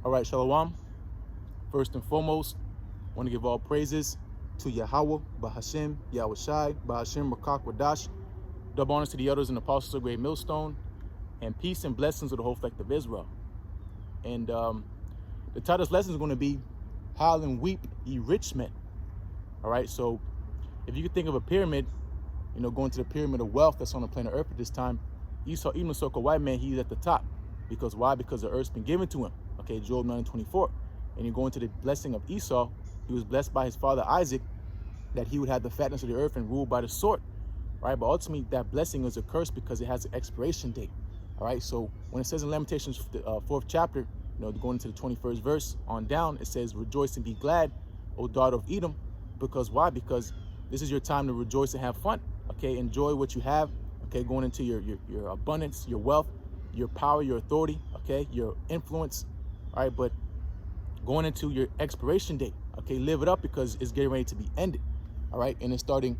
All right, Shalom. First and foremost, I want to give all praises to YAHAWAH, BAHASHIM, YAHAWASHI, BAHASHIM, Rakak, Wadash. Double honors to the elders and apostles of great millstone, and peace and blessings of the whole effect of Israel. And the title of this lesson is going to be Howl and Weep, ye rich men. All right, so if you could think of a pyramid, going to the pyramid of wealth that's on the planet Earth at this time, Esau, even the so-called white man, he's at the top. Because why? Because the earth's been given to him. Okay, Job 9:24. And you go into the blessing of Esau. He was blessed by his father Isaac that he would have the fatness of the earth and rule by the sword. Right? But ultimately, that blessing is a curse because it has an expiration date. All right. So when it says in Lamentations, the 4th chapter, going into the 21st verse on down, it says, "Rejoice and be glad, O daughter of Edom." Because why? Because this is your time to rejoice and have fun. Okay, enjoy what you have. Okay, going into your abundance, your wealth, your power, your authority. Okay, your influence. All right, but going into your expiration date. Okay, live it up because it's getting ready to be ended. All right, and it's starting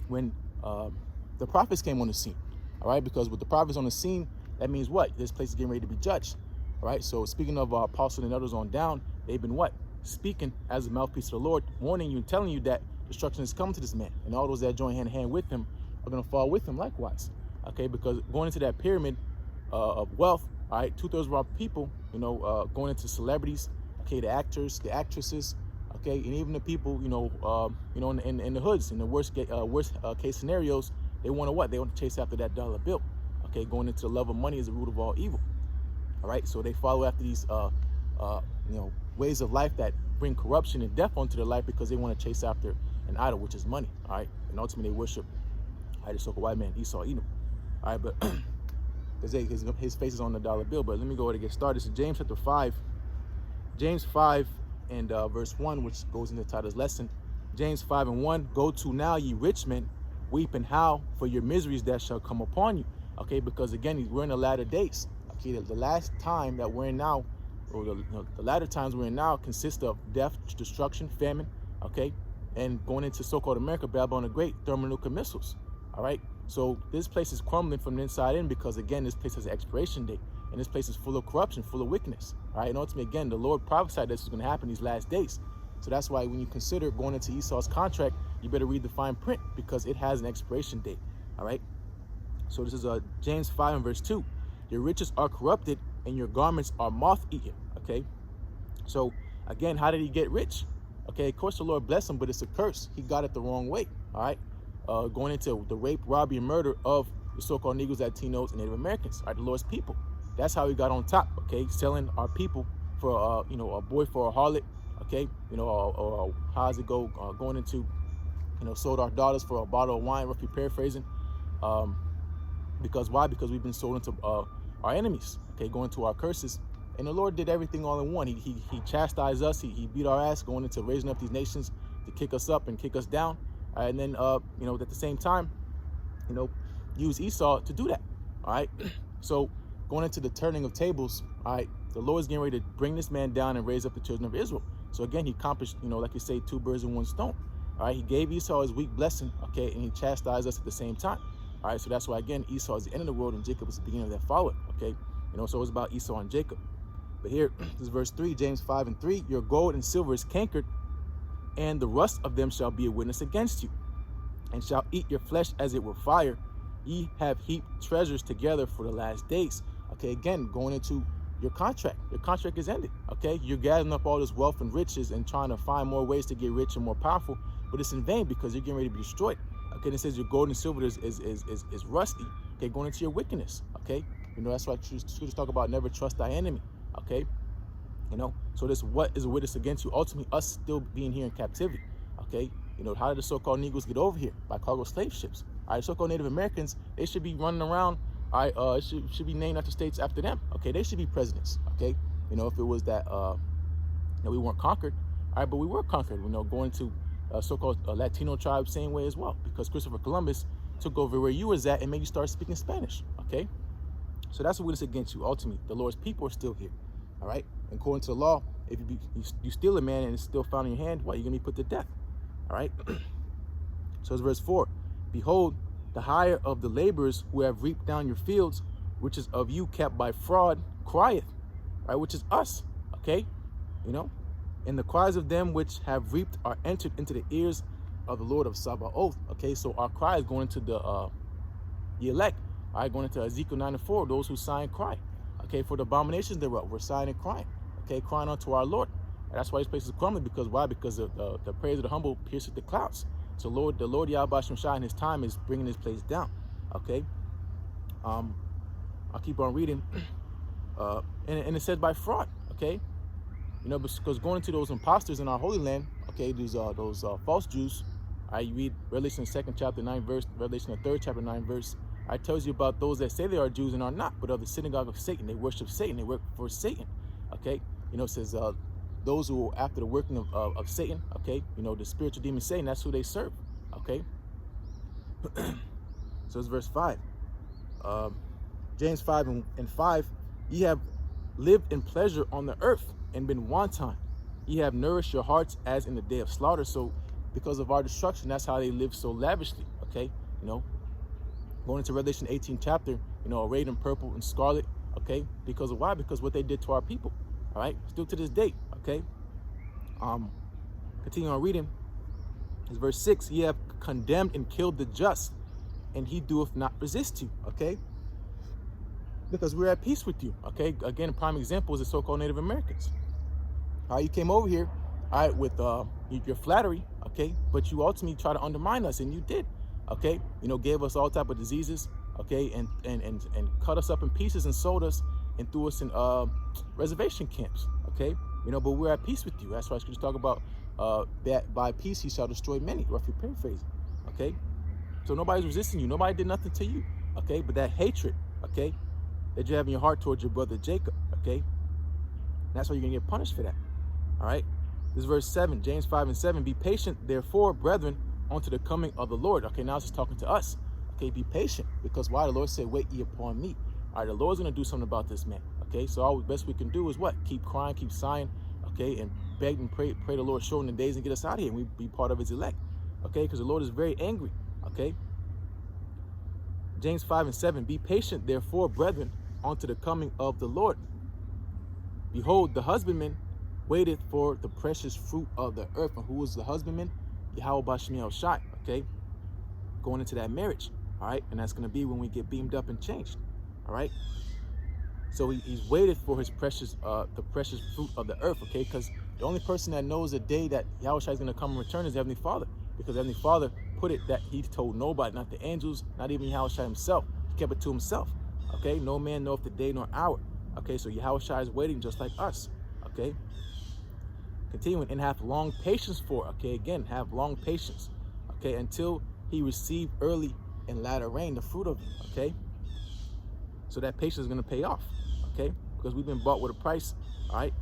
when the prophets came on the scene. All right, because with the prophets on the scene, that means what? This place is getting ready to be judged. All right, so speaking of apostles and others on down, they've been what? Speaking as a mouthpiece of the Lord, warning you and telling you that destruction is coming to this man, and all those that join hand in hand with him are going to fall with him likewise. Okay, because going into that pyramid of wealth, all right, 2/3 of our people, going into celebrities, okay, the actors, the actresses, okay, and even the people, in the hoods, in the worst case scenarios, they want to what? They want to chase after that dollar bill. Okay, going into the love of money is the root of all evil. All right, so they follow after these, ways of life that bring corruption and death onto their life because they want to chase after an idol, which is money. All right, and ultimately they worship, the so-called white man, Esau, Edom. All right, but because his face is on the dollar bill. But let me go ahead and get started. So James chapter 5, James 5 and verse 1, which goes into the title's lesson. James 5:1, "Go to now, ye rich men, weep and howl for your miseries that shall come upon you." Okay, because again, we're in the latter days. Okay, the last time that we're in now, or the latter times we're in now, consist of death, destruction, famine. Okay, and going into so-called America, Babylon the Great, thermonuclear missiles. All right, so this place is crumbling from the inside in because again, this place has an expiration date, and this place is full of corruption, full of wickedness. All right, and ultimately, again, the Lord prophesied this was going to happen these last days. So that's why when you consider going into Esau's contract, you better read the fine print because it has an expiration date. All right, so this is James 5 and verse 2. "Your riches are corrupted, and your garments are moth-eaten." Okay, so again, how did he get rich? Okay, of course the Lord blessed him, but it's a curse. He got it the wrong way. All right, going into the rape, robbery, and murder of the so-called Negroes, Latinos, and Native Americans. All right, the Lord's people. That's how he got on top. Okay, selling our people for a boy for a harlot. Okay, or how does it go? Going into sold our daughters for a bottle of wine. Roughly paraphrasing. Because why? Because we've been sold into our enemies. Okay, going to our curses. And the Lord did everything all in one. He chastised us. He beat our ass, going into raising up these nations to kick us up and kick us down. And then, at the same time, use Esau to do that. All right. So going into the turning of tables, all right, the Lord is getting ready to bring this man down and raise up the children of Israel. So again, he accomplished, like you say, 2 birds with 1 stone. All right. He gave Esau his weak blessing. Okay. And he chastised us at the same time. All right. So that's why, again, Esau is the end of the world and Jacob is the beginning of that follower. Okay. So it's about Esau and Jacob. But here, this is verse 3, James 5 and 3. "Your gold and silver is cankered, and the rust of them shall be a witness against you, and shall eat your flesh as it were fire. Ye have heaped treasures together for the last days." Okay, again, going into your contract. Your contract is ended. Okay, you're gathering up all this wealth and riches and trying to find more ways to get rich and more powerful, but it's in vain because you're getting ready to be destroyed. Okay, and it says your gold and silver is rusty. Okay, going into your wickedness. Okay, that's why scriptures talk about never trust thy enemy. Okay, so this what is a witness against you? Ultimately, us still being here in captivity. Okay, how did the so-called Negroes get over here? By cargo slave ships. All right, so-called Native Americans, they should be running around. All right, it should be named after states after them. Okay, they should be presidents. Okay, if it was that we weren't conquered. All right, but we were conquered. Going to so-called Latino tribes, same way as well, because Christopher Columbus took over where you was at and made you start speaking Spanish. Okay, so that's a witness against you. Ultimately, the Lord's people are still here. All right, and according to the law, if you steal a man and it's still found in your hand, what, you're gonna be put to death. All right. So it's verse 4. "Behold, the hire of the laborers who have reaped down your fields, which is of you kept by fraud, crieth." right, which is us, okay? You know, and the cries of them which have reaped are entered into the ears of the Lord of Sabaoth, okay? So our cry is going into the elect, all right, going into Ezekiel 9:4, those who sigh and cry, okay, for the abominations thereof, we're sighing and crying, okay, crying unto our Lord. And that's why this place is crumbling, because why? Because the praise of the humble pierces the clouds. So the Lord YAHAWASHI in his time is bringing this place down, okay? I'll keep on reading, and it says by fraud, okay? You know, because going into those imposters in our Holy Land, okay, those false Jews, you read Revelation 2nd chapter 9 verse, Revelation 3rd chapter 9 verse, it tells you about those that say they are Jews and are not, but of the synagogue of Satan. They worship Satan, they work for Satan, okay? You know, it says those who are after the working of Satan, okay? You know, the spiritual demon Satan, that's who they serve, okay? So it's verse 5. James 5:5, ye have lived in pleasure on the earth and been wanton. Ye have nourished your hearts as in the day of slaughter. So because of our destruction, that's how they live so lavishly, okay? You know, going into Revelation 18 chapter, you know, arrayed in purple and scarlet, okay? Because of why? Because what they did to our people, all right? Still to this day, okay? Continue on reading. It's verse 6, ye have condemned and killed the just, and he doeth not resist you, okay? Because we're at peace with you, okay? Again, a prime example is the so-called Native Americans. You came over here, all right, with your flattery, okay? But you ultimately try to undermine us, and you did, okay? You know, gave us all type of diseases, okay? And cut us up in pieces and sold us and threw us in reservation camps, okay? You know, but we're at peace with you. That's why scriptures talk about that by peace he shall destroy many, roughly paraphrasing, okay? So nobody's resisting you. Nobody did nothing to you, okay? But that hatred, okay, that you have in your heart towards your brother Jacob, okay? That's why you're going to get punished for that, all right? This is verse 7, James 5:7. Be patient, therefore, brethren, unto the coming of the Lord. Okay, now it's just talking to us. Okay, be patient. Because why? The Lord said, wait ye upon me. All right, the Lord's going to do something about this man. Okay, so all the best we can do is what? Keep crying, keep sighing, okay, and beg and pray the Lord shorten the days and get us out of here, and we be part of his elect. Okay, because the Lord is very angry. Okay, James 5:7. Be patient, therefore, brethren, unto the coming of the Lord. Behold, the husbandman waiteth for the precious fruit of the earth. And who is the husbandman? YAHAWAH, okay? Going into that marriage, all right? And that's going to be when we get beamed up and changed, all right? So he's waited for his precious, the precious fruit of the earth, okay? Because the only person that knows the day that Yahawashi is going to come and return is Heavenly Father. Because Heavenly Father put it that he told nobody, not the angels, not even Yahawashi himself. He kept it to himself, okay? No man knoweth the day nor hour, okay? So Yahawashi is waiting just like us, okay? Continuing, and have long patience for, okay? Again, have long patience, okay? Until he receive early and latter rain, the fruit of it, okay? So that patience is going to pay off, okay? Because we've been bought with a price, all right?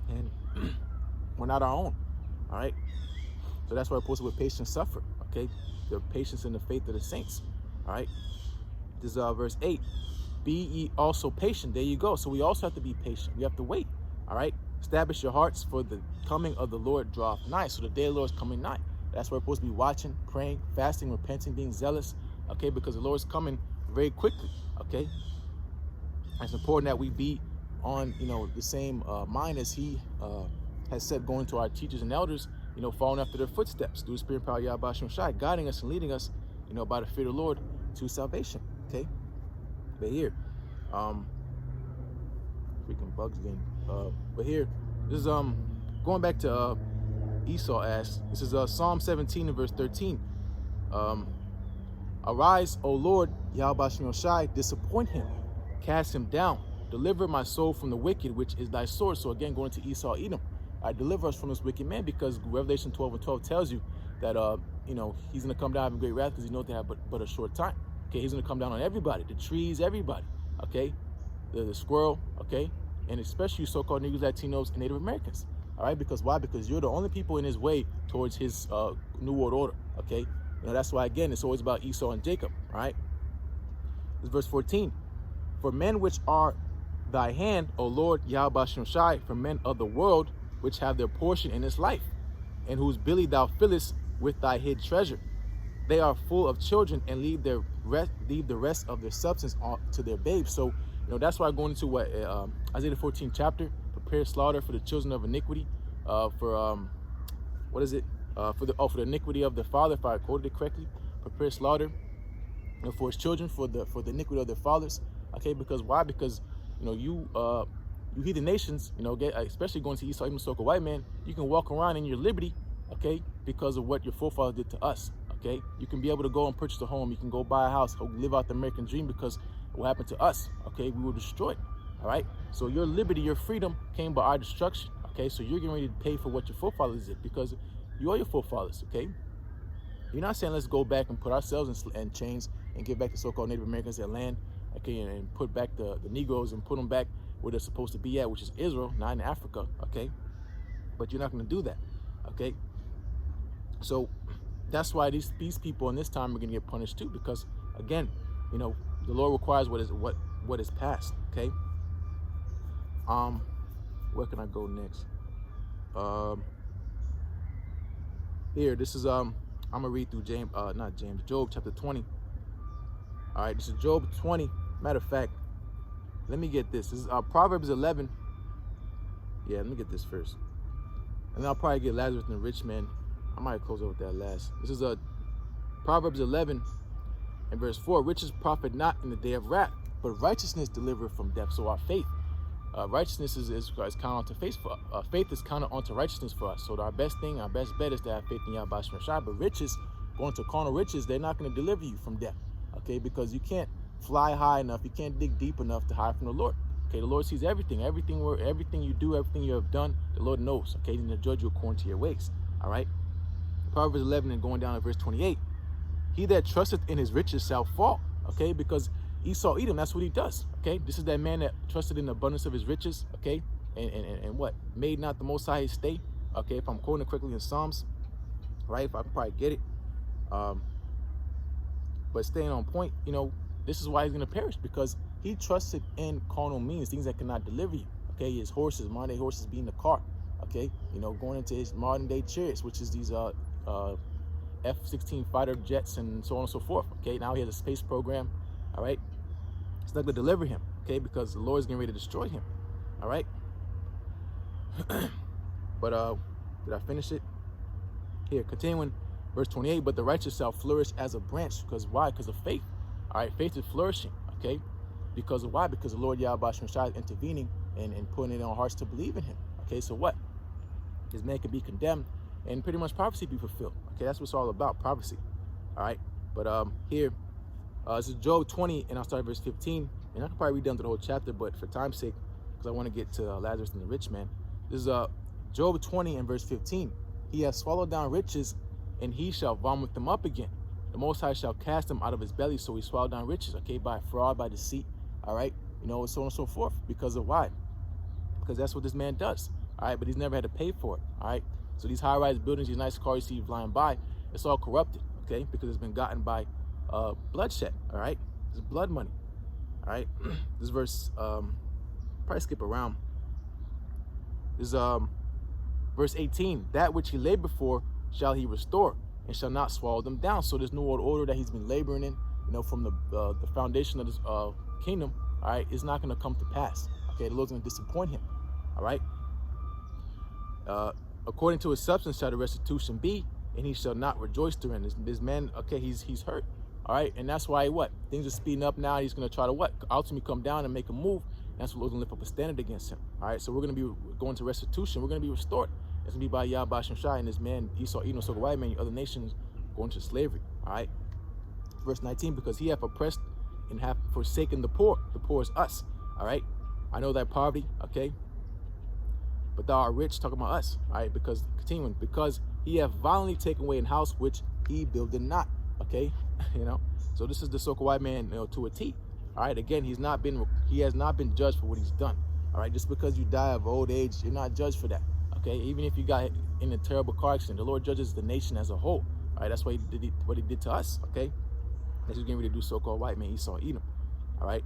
And we're not our own, all right? So that's why we're supposed to with patience suffer, okay? The patience and the faith of the saints, all right? This is verse 8. Be ye also patient. There you go. So we also have to be patient. We have to wait, all right? Establish your hearts, for the coming of the Lord draweth nigh. So the day of the Lord is coming nigh. That's why we're supposed to be watching, praying, fasting, repenting, being zealous, okay? Because the Lord is coming very quickly, okay? And it's important that we be on, you know, the same mind as he has said, going to our teachers and elders, you know, following after their footsteps through the Spirit and power of YAHAWASHI, guiding us and leading us, you know, by the fear of the Lord to salvation, okay? But here, freaking bugs again. But here, this is going back to Esau asked. This is Psalm 17 and verse 13. Arise, O Lord, YAHAWASHI, disappoint him, cast him down, deliver my soul from the wicked, which is thy sword. So again, going to Esau, Edom, deliver us from this wicked man, because Revelation 12:12 tells you that you know, he's going to come down having great wrath, because he knows they have but a short time. Okay, he's going to come down on everybody, the trees, everybody. Okay, the squirrel. Okay, and especially you so-called Negroes, Latinos, and Native Americans. All right, because why? Because you're the only people in his way towards his New World Order. Okay, you know, that's why, again, it's always about Esau and Jacob. All right, this is verse 14. For men which are thy hand, O Lord YAHAWASHI, for men of the world which have their portion in this life, and whose belly thou fillest with thy hid treasure. They are full of children, and leave the rest of their substance to their babes. So that's why going into what Isaiah the 14th chapter, prepare slaughter for the children of iniquity, what is it? For the iniquity of the father, if I quoted it correctly, prepare slaughter, for his children, for the iniquity of their fathers. Okay, because why? Because you heathen nations, especially going to Esau, even so, a white man, you can walk around in your liberty, okay, because of what your forefathers did to us. Okay, you can be able to go and purchase a home, you can go buy a house, go live out the American dream, because what happened to us, okay, we were destroyed. All right, so your liberty, your freedom came by our destruction. Okay, so you're getting ready to pay for what your forefathers did, because you are your forefathers. Okay, you're not saying let's go back and put ourselves in chains and give back the so-called Native Americans their land, okay, and put back the Negroes and put them back where they're supposed to be at, which is Israel, not in Africa. Okay, but you're not going to do that. Okay, so that's why these people in this time are going to get punished too, because again, the Lord requires what is past. Okay, where can I go next? Here, this is I'm gonna read through Job chapter 20. All right, this is Job 20. Matter of fact, let me get this. This is Proverbs 11. Yeah, let me get this first, and then I'll probably get Lazarus and the rich man. I might close over with that last. This is Proverbs 11 and verse 4. Riches profit not in the day of wrath, but righteousness delivereth from death. So our faith, righteousness is counted onto faith. Faith is counted onto righteousness for us. So our best thing, our best bet is to have faith in YAHAWASHI. But riches, going to carnal riches, they're not going to deliver you from death. Okay, because you can't fly high enough, you can't dig deep enough to hide from the Lord. Okay, the Lord sees everything you do, everything you have done. The Lord knows. Okay, He's going to judge you according to your ways. All right. Proverbs 11 and going down to verse 28. He that trusteth in his riches shall fall. Okay, because Esau Edom, that's what he does. Okay, this is that man that trusted in the abundance of his riches. Okay, and what made not the Most High his stay. Okay, if I'm quoting it correctly in Psalms, right? If I can probably get it. But staying on point, this is why he's going to perish, because he trusted in carnal means, things that cannot deliver you. Okay, his horses, modern day horses being the car. Okay, going into his modern day chariots, which is these F-16 fighter jets and so on and so forth. Okay, now he has a space program. All right, it's not going to deliver him. Okay, because the Lord is getting ready to destroy him. All right. But did I finish it? Here, continuing, verse 28. But the righteous shall flourish as a branch. Because why? Because of faith. All right, faith is flourishing. Okay, because of why? Because the Lord YAHAWASHI is intervening and putting it on hearts to believe in Him. Okay, so what? This man can be condemned and pretty much prophecy be fulfilled. Okay, that's what it's all about, prophecy. All right, but here, this is Job 20, and I'll start at verse 15. And I can probably read down to the whole chapter, but for time's sake, because I want to get to Lazarus and the rich man. This is Job 20 and verse 15. He has swallowed down riches, and he shall vomit them up again. The Most High shall cast them out of his belly, so he swallowed down riches, okay, by fraud, by deceit, all right, so on and so forth. Because of why? Because that's what this man does, all right, but he's never had to pay for it, all right. So these high-rise buildings, these nice cars you see flying by, it's all corrupted, okay, because it's been gotten by bloodshed, all right. It's blood money, all right. This verse, probably skip around. This is verse 18. That which he labored for shall he restore, and shall not swallow them down. So this new world order that he's been laboring in, from the foundation of this kingdom, all right, is not going to come to pass. Okay, the Lord's going to disappoint him, all right. According to his substance shall the restitution be, and he shall not rejoice therein. This man, okay, he's hurt, all right, and that's why what? Things are speeding up now. He's going to try to what? Ultimately come down and make a move. That's what Lord's going to lift up a standard against him, all right. So we're going to be going to restitution. We're going to be restored. It's going to be by YAHAWASHI and this man, Esau, Edom, so the white man, other nations going to slavery, all right. Verse 19, because he hath oppressed and hath forsaken the poor. The poor is us, all right. I know that poverty, okay, but thou art rich, talking about us, all right, because, continuing, because he hath violently taken away an house which he builded not, okay, so this is the so-called white man, to a T, all right. Again, he has not been judged for what he's done, all right. Just because you die of old age, you're not judged for that, okay. Even if you got in a terrible car accident, the Lord judges the nation as a whole, all right. That's why he did what he did to us, okay. That's what he's getting ready to do, so-called white man, Esau, Edom, all right.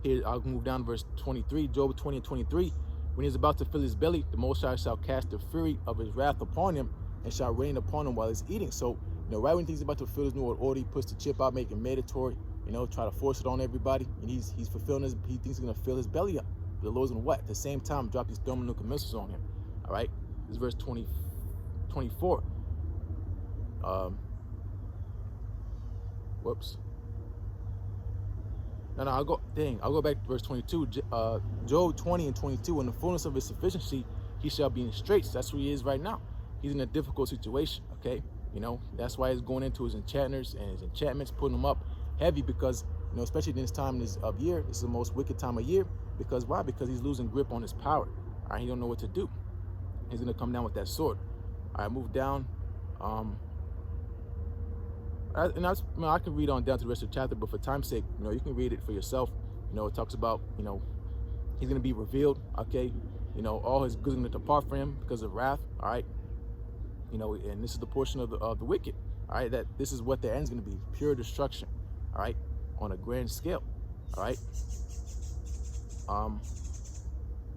Here, I'll move down to verse 23, Job 20 and 23. When he is about to fill his belly, the Most High shall cast the fury of his wrath upon him and shall rain upon him while he's eating. So, right when he's about to fill his new world order, he puts the chip out, making mandatory, you know, try to force it on everybody, and he's fulfilling he thinks he's gonna fill his belly up. But the Lord's gonna what? At the same time, drop these thermonuclear missiles on him. All right, this is verse 24. Whoops. No, I'll go back to verse 22. Job 20 and 22. In the fullness of his sufficiency, he shall be in straits. That's where he is right now. He's in a difficult situation. Okay, you know, that's why he's going into his enchanters and his enchantments, putting them up heavy, because, you know, especially in this time of year, this is the most wicked time of year. Because why? Because he's losing grip on his power. All right, he don't know what to do. He's gonna come down with that sword. All right, move down. I can read on down to the rest of the chapter, but for time's sake, you know, you can read it for yourself. You know, it talks about, you know, he's going to be revealed, okay? You know, all his goods are going to depart from him because of wrath, all right? You know, and this is the portion of the wicked, all right? That this is what their end's going to be, pure destruction, all right? On a grand scale, all right?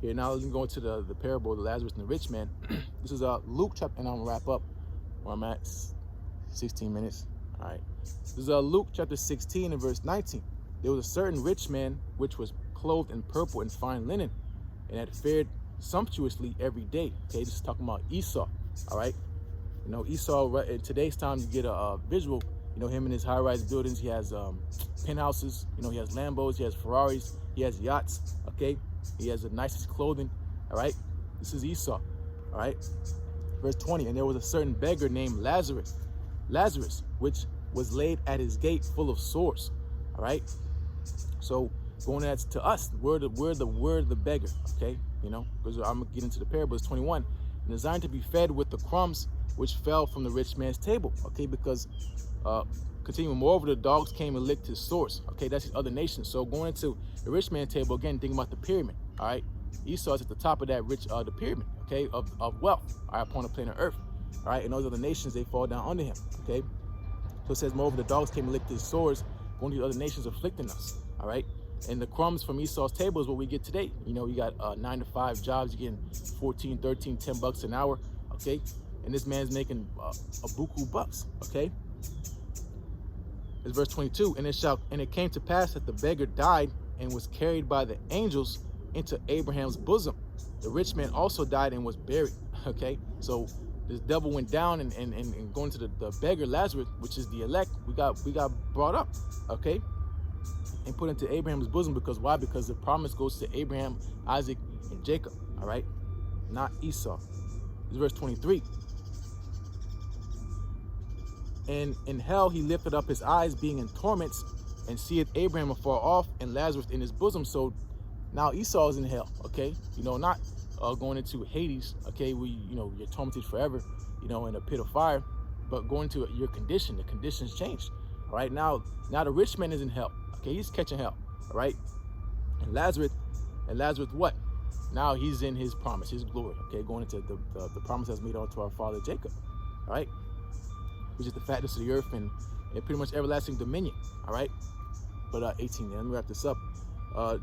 Here, now we can go into the parable of the Lazarus and the rich man. This is Luke chapter, and I'm going to wrap up where I'm at, 16 minutes. All right, this is Luke chapter 16 and verse 19. There was a certain rich man which was clothed in purple and fine linen, and had fared sumptuously every day. Okay, this is talking about Esau. All right, you know, Esau, in today's time, you get a visual. You know, him in his high-rise buildings. He has penthouses. You know, he has Lambos. He has Ferraris. He has yachts. Okay, he has the nicest clothing. All right, this is Esau. All right, verse 20. And there was a certain beggar named Lazarus, which was laid at his gate full of sores. All right, so going to us, we're the beggar. Okay, you know, because I'm gonna get into the parable. It's 21, and designed to be fed with the crumbs which fell from the rich man's table. Okay, because continuing, moreover, the dogs came and licked his sores. Okay, that's his other nations. So going into the rich man's table again, thinking about the pyramid. All right, Esau's at the top of that the pyramid. Okay, of wealth. All right, upon the planet Earth. All right, and those other nations, they fall down under him. Okay. So it says, moreover, the dogs came and licked his sores, going to the other nations afflicting us. All right. And the crumbs from Esau's table is what we get today. You know, you got 9 to 5 jobs, you're getting 14, 13, 10 bucks an hour. Okay. And this man's making a buku bucks. Okay. It's verse 22. And it came to pass that the beggar died and was carried by the angels into Abraham's bosom. The rich man also died and was buried. Okay. So this devil went down and going to the beggar Lazarus, which is the elect, we got brought up, okay, and put into Abraham's bosom. Because why? Because the promise goes to Abraham, Isaac, and Jacob. All right, not Esau. This is verse 23. And in hell he lifted up his eyes, being in torments, and seeth Abraham afar off, and Lazarus in his bosom. So now Esau is in hell. Okay, you know, not going into Hades, okay, where you know, you're tormented forever, you know, in a pit of fire, but going to your condition, the conditions changed. All right, now the rich man is in hell. Okay, he's catching hell. All right, and Lazarus what? Now he's in his promise, his glory. Okay, going into the promise that's made unto our father Jacob. All right, which is the fatness of the earth and pretty much everlasting dominion. All right, but 18. Let me wrap this up.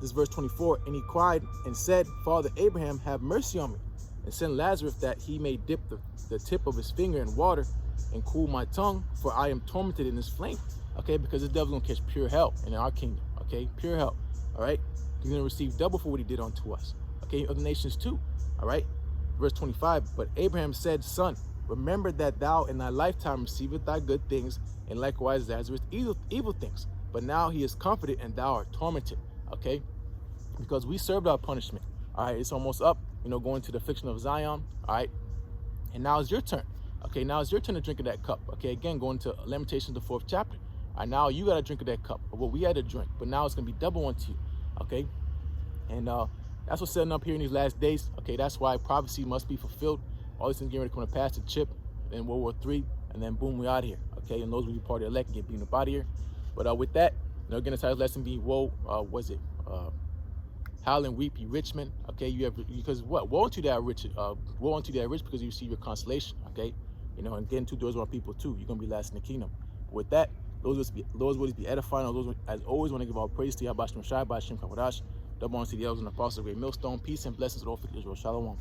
This verse 24, and he cried and said, Father Abraham, have mercy on me, and send Lazarus that he may dip the tip of his finger in water and cool my tongue, for I am tormented in this flame. Okay, because the devil's gonna catch pure hell in our kingdom. Okay, pure hell. All right, he's gonna receive double for what he did unto us. Okay, other nations too. All right, verse 25. But Abraham said, Son, remember that thou in thy lifetime receivest thy good things, and likewise Lazarus evil things. But now he is comforted, and thou art tormented. Okay, because we served our punishment. All right, it's almost up, you know, going to the affliction of Zion. All right, and now it's your turn. Okay, now it's your turn to drink of that cup. Okay, again, going to Lamentations, the 4th chapter. All right, now you got to drink of that cup of what we had to drink, but now it's going to be double unto you. Okay, and that's what's setting up here in these last days. Okay, that's why prophecy must be fulfilled. All these things getting ready to come to pass, the chip, then World War III, and then boom, we out of here. Okay, and those will be part of the elect and get beaten up out of here. But with that, you know, again, the title lesson being woe, howl and weep, ye rich men. Okay, you have, because what? Woe unto that rich, because you receive your consolation. Okay, you know, and getting 2 doors on people too. You're gonna be last in the kingdom. But with that, those words be edifying. Those, as always, want to give all praise to YAHAWASHI, double honor to the elders and apostles of great millstone. Peace and blessings to all for Israel. Shalom.